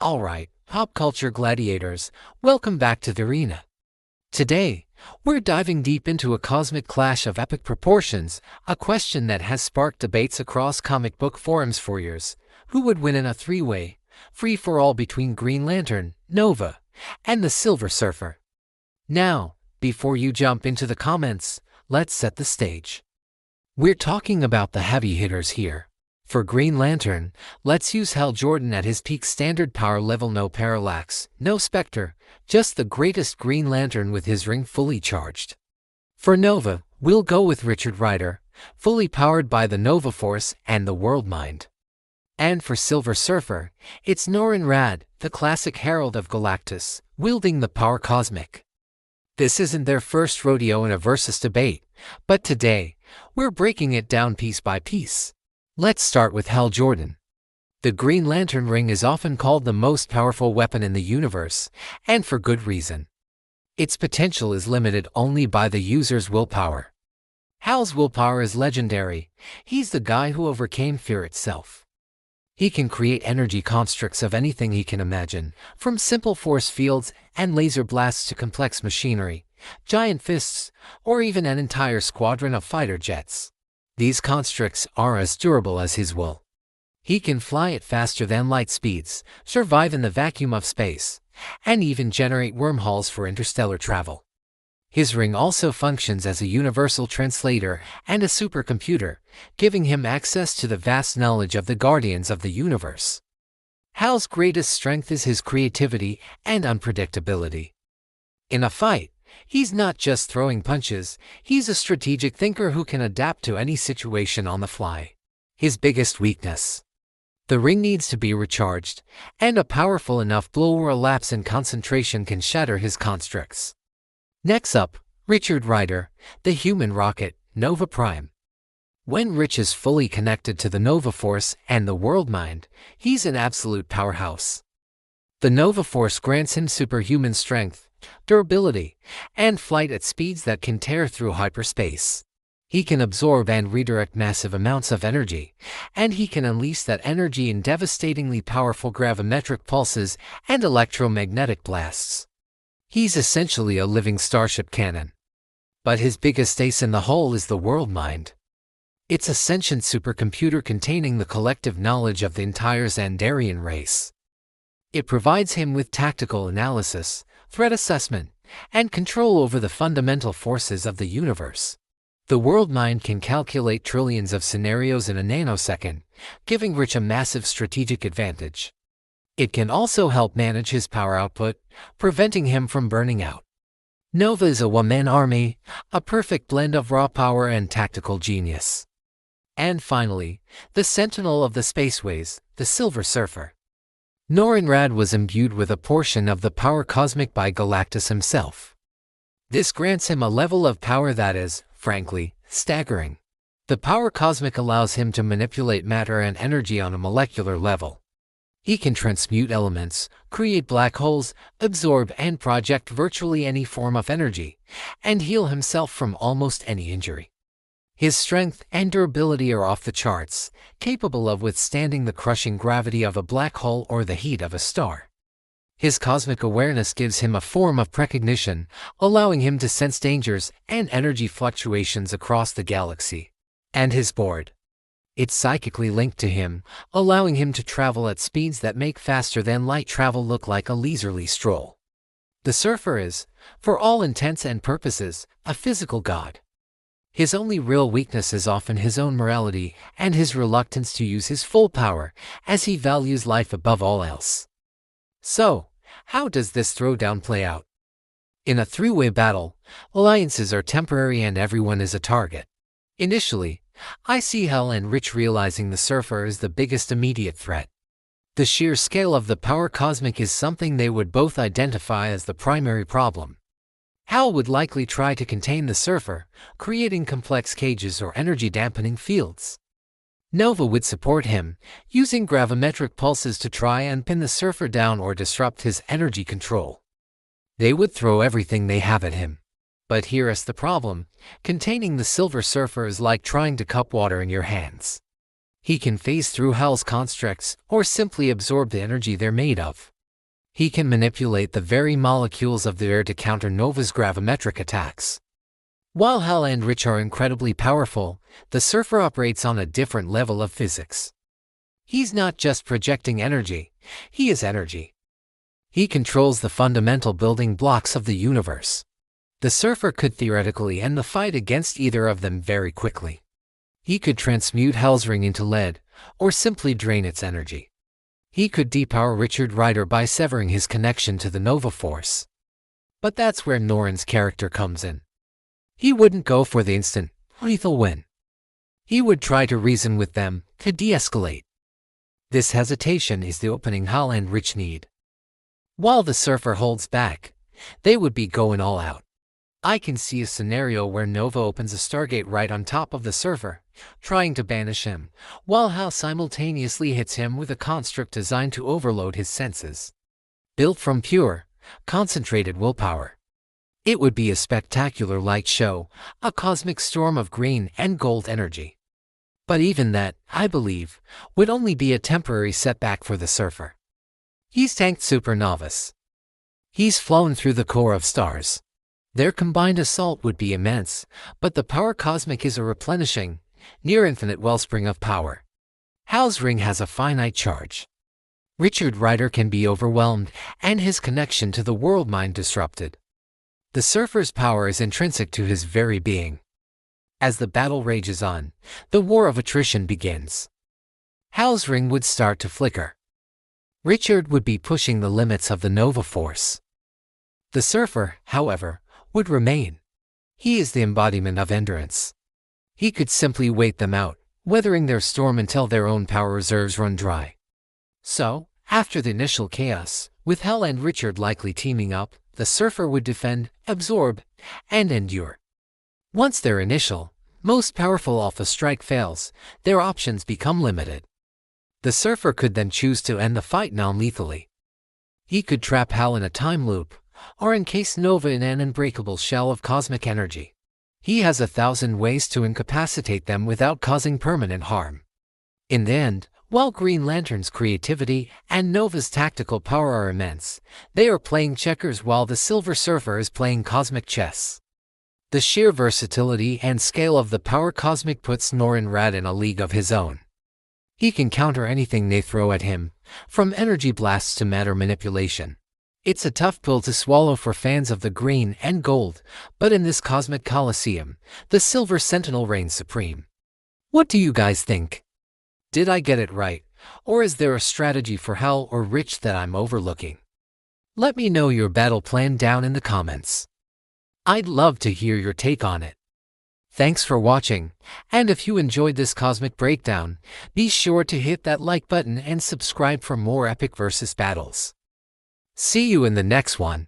Alright, pop culture gladiators, welcome back to the arena. Today, we're diving deep into a cosmic clash of epic proportions, a question that has sparked debates across comic book forums for years. Who would win in a three-way, free-for-all between Green Lantern, Nova, and the Silver Surfer? Now, before you jump into the comments, let's set the stage. We're talking about the heavy hitters here. For Green Lantern, let's use Hal Jordan at his peak standard power level. No Parallax, no Spectre, just the greatest Green Lantern with his ring fully charged. For Nova, we'll go with Richard Rider, fully powered by the Nova Force and the World Mind. And for Silver Surfer, it's Norrin Radd, the classic Herald of Galactus, wielding the power cosmic. This isn't their first rodeo in a versus debate, but today, we're breaking it down piece by piece. Let's start with Hal Jordan. The Green Lantern ring is often called the most powerful weapon in the universe, and for good reason. Its potential is limited only by the user's willpower. Hal's willpower is legendary. He's the guy who overcame fear itself. He can create energy constructs of anything he can imagine, from simple force fields and laser blasts to complex machinery, giant fists, or even an entire squadron of fighter jets. These constructs are as durable as his will. He can fly at faster than light speeds, survive in the vacuum of space, and even generate wormholes for interstellar travel. His ring also functions as a universal translator and a supercomputer, giving him access to the vast knowledge of the Guardians of the Universe. Hal's greatest strength is his creativity and unpredictability. In a fight, he's not just throwing punches, he's a strategic thinker who can adapt to any situation on the fly. His biggest weakness: the ring needs to be recharged, and a powerful enough blow or a lapse in concentration can shatter his constructs. Next up, Richard Rider, the human rocket, Nova Prime. When Rich is fully connected to the Nova Force and the World Mind, he's an absolute powerhouse. The Nova Force grants him superhuman strength, durability, and flight at speeds that can tear through hyperspace. He can absorb and redirect massive amounts of energy, and he can unleash that energy in devastatingly powerful gravimetric pulses and electromagnetic blasts. He's essentially a living starship cannon. But his biggest ace in the hole is the World Mind. It's a sentient supercomputer containing the collective knowledge of the entire Xandarian race. It provides him with tactical analysis, threat assessment, and control over the fundamental forces of the universe. The World Mind can calculate trillions of scenarios in a nanosecond, giving Rich a massive strategic advantage. It can also help manage his power output, preventing him from burning out. Nova is a one-man army, a perfect blend of raw power and tactical genius. And finally, the Sentinel of the Spaceways, the Silver Surfer. Norrin Radd was imbued with a portion of the power cosmic by Galactus himself. This grants him a level of power that is, frankly, staggering. The power cosmic allows him to manipulate matter and energy on a molecular level. He can transmute elements, create black holes, absorb and project virtually any form of energy, and heal himself from almost any injury. His strength and durability are off the charts, capable of withstanding the crushing gravity of a black hole or the heat of a star. His cosmic awareness gives him a form of precognition, allowing him to sense dangers and energy fluctuations across the galaxy. And his board: it's psychically linked to him, allowing him to travel at speeds that make faster-than-light travel look like a leisurely stroll. The Surfer is, for all intents and purposes, a physical god. His only real weakness is often his own morality and his reluctance to use his full power, as he values life above all else. So, how does this throwdown play out? In a three-way battle, alliances are temporary and everyone is a target. Initially, I see Hal and Rich realizing the Surfer is the biggest immediate threat. The sheer scale of the power cosmic is something they would both identify as the primary problem. Hal would likely try to contain the Surfer, creating complex cages or energy-dampening fields. Nova would support him, using gravimetric pulses to try and pin the Surfer down or disrupt his energy control. They would throw everything they have at him. But here's the problem: containing the Silver Surfer is like trying to cup water in your hands. He can phase through Hell's constructs or simply absorb the energy they're made of. He can manipulate the very molecules of the air to counter Nova's gravimetric attacks. While Hal and Rich are incredibly powerful, the Surfer operates on a different level of physics. He's not just projecting energy, he is energy. He controls the fundamental building blocks of the universe. The Surfer could theoretically end the fight against either of them very quickly. He could transmute Hell's ring into lead, or simply drain its energy. He could depower Richard Rider by severing his connection to the Nova Force. But that's where Norrin's character comes in. He wouldn't go for the instant, lethal win. He would try to reason with them, to de-escalate. This hesitation is the opening Hal and Rich need. While the Surfer holds back, they would be going all out. I can see a scenario where Nova opens a Stargate right on top of the Surfer, trying to banish him, while Hal simultaneously hits him with a construct designed to overload his senses. Built from pure, concentrated willpower. It would be a spectacular light show, a cosmic storm of green and gold energy. But even that, I believe, would only be a temporary setback for the Surfer. He's tanked supernovas. He's flown through the core of stars. Their combined assault would be immense, but the power cosmic is a replenishing, near-infinite wellspring of power. Hal's ring has a finite charge. Richard Rider can be overwhelmed and his connection to the world mind disrupted. The Surfer's power is intrinsic to his very being. As the battle rages on, the war of attrition begins. Hal's ring would start to flicker. Richard would be pushing the limits of the Nova Force. The Surfer, however, would remain. He is the embodiment of endurance. He could simply wait them out, weathering their storm until their own power reserves run dry. So, after the initial chaos, with Hal and Richard likely teaming up, the Surfer would defend, absorb, and endure. Once their initial, most powerful alpha strike fails, their options become limited. The Surfer could then choose to end the fight non-lethally. He could trap Hal in a time loop, or encase Nova in an unbreakable shell of cosmic energy. He has 1,000 ways to incapacitate them without causing permanent harm. In the end, while Green Lantern's creativity and Nova's tactical power are immense, they are playing checkers while the Silver Surfer is playing cosmic chess. The sheer versatility and scale of the power cosmic puts Norrin Radd in a league of his own. He can counter anything they throw at him, from energy blasts to matter manipulation. It's a tough pill to swallow for fans of the green and gold, but in this cosmic coliseum, the Silver Sentinel reigns supreme. What do you guys think? Did I get it right, or is there a strategy for Hal or Rich that I'm overlooking? Let me know your battle plan down in the comments. I'd love to hear your take on it. Thanks for watching, and if you enjoyed this cosmic breakdown, be sure to hit that like button and subscribe for more epic versus battles. See you in the next one.